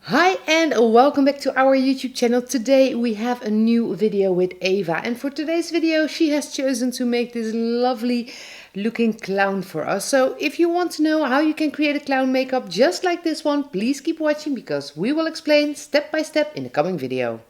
Hi and welcome back to our YouTube channel. Today we have a new video with Eva, and for today's video she has chosen to make this lovely looking clown for us. So if you want to know how you can create a clown makeup just like this one, please keep watching because we will explain step by step in the coming video.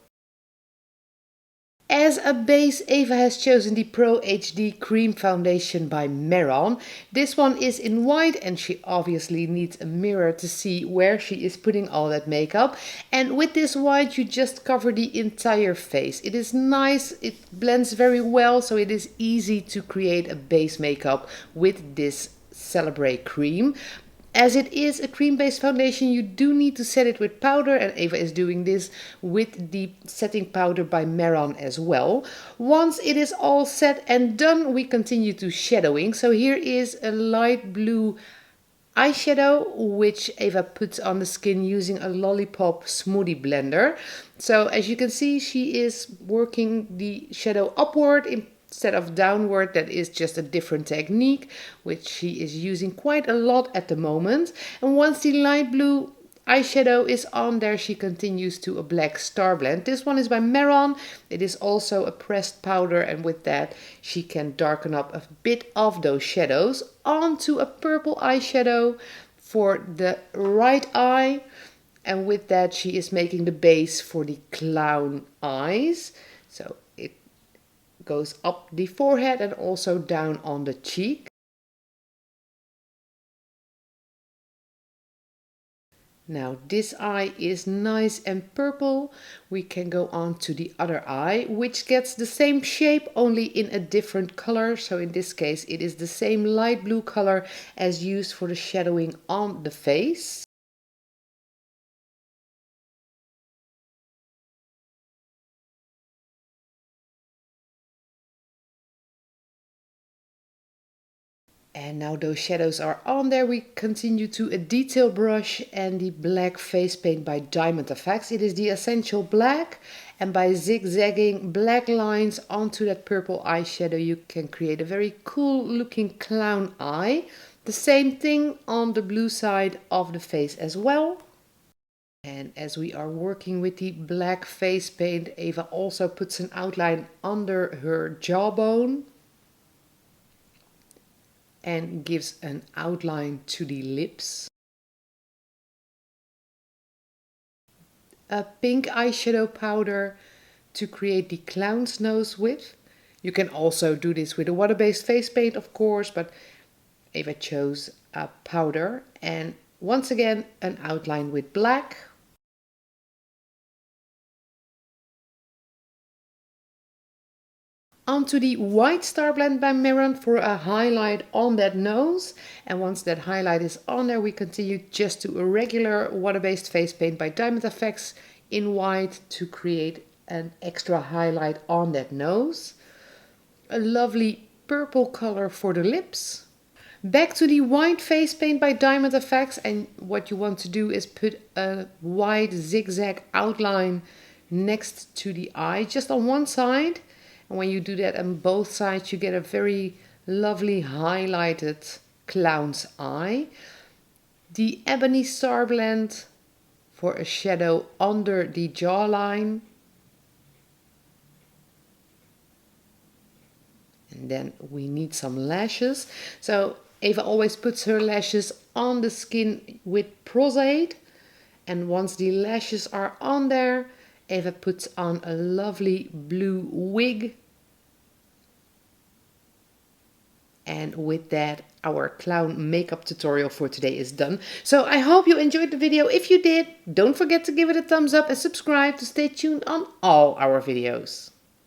As a base, Eva has chosen the Pro HD Cream Foundation by Meron. This one is in white and she obviously needs a mirror to see where she is putting all that makeup. And with this white you just cover the entire face. It is nice, it blends very well, so it is easy to create a base makeup with this Celebrate cream. As it is a cream-based foundation, you do need to set it with powder, and Eva is doing this with the setting powder by Meron as well. Once it is all set and done, we continue to shadowing. So here is a light blue eyeshadow, which Eva puts on the skin using a Lollipop smoothie blender. So as you can see, she is working the shadow upward instead of downward. That is just a different technique, which she is using quite a lot at the moment. And once the light blue eyeshadow is on there, she continues to a black star blend. This one is by Meron. It is also a pressed powder, and with that she can darken up a bit of those shadows onto a purple eyeshadow for the right eye. And with that she is making the base for the clown eyes. So it goes up the forehead and also down on the cheek. Now this eye is nice and purple. We can go on to the other eye, which gets the same shape only in a different color. So in this case it is the same light blue color as used for the shadowing on the face. And now those shadows are on there, we continue to a detail brush and the black face paint by Diamond Effects. It is the Essential Black, and by zigzagging black lines onto that purple eyeshadow you can create a very cool looking clown eye. The same thing on the blue side of the face as well. And as we are working with the black face paint, Eva also puts an outline under her jawbone and gives an outline to the lips. A pink eyeshadow powder to create the clown's nose with. You can also do this with a water-based face paint, of course, but Eva chose a powder, and once again an outline with black. Onto the white star blend by Meron for a highlight on that nose. And once that highlight is on there, we continue just to a regular water-based face paint by Diamond Effects in white to create an extra highlight on that nose. A lovely purple color for the lips. Back to the white face paint by Diamond Effects, and what you want to do is put a white zigzag outline next to the eye, just on one side. And when you do that on both sides, you get a very lovely highlighted clown's eye. The Ebony Star Blend for a shadow under the jawline. And then we need some lashes. So Eva always puts her lashes on the skin with Prosade. And once the lashes are on there, Eva puts on a lovely blue wig. And with that, our clown makeup tutorial for today is done. So I hope you enjoyed the video. If you did, don't forget to give it a thumbs up and subscribe to stay tuned on all our videos.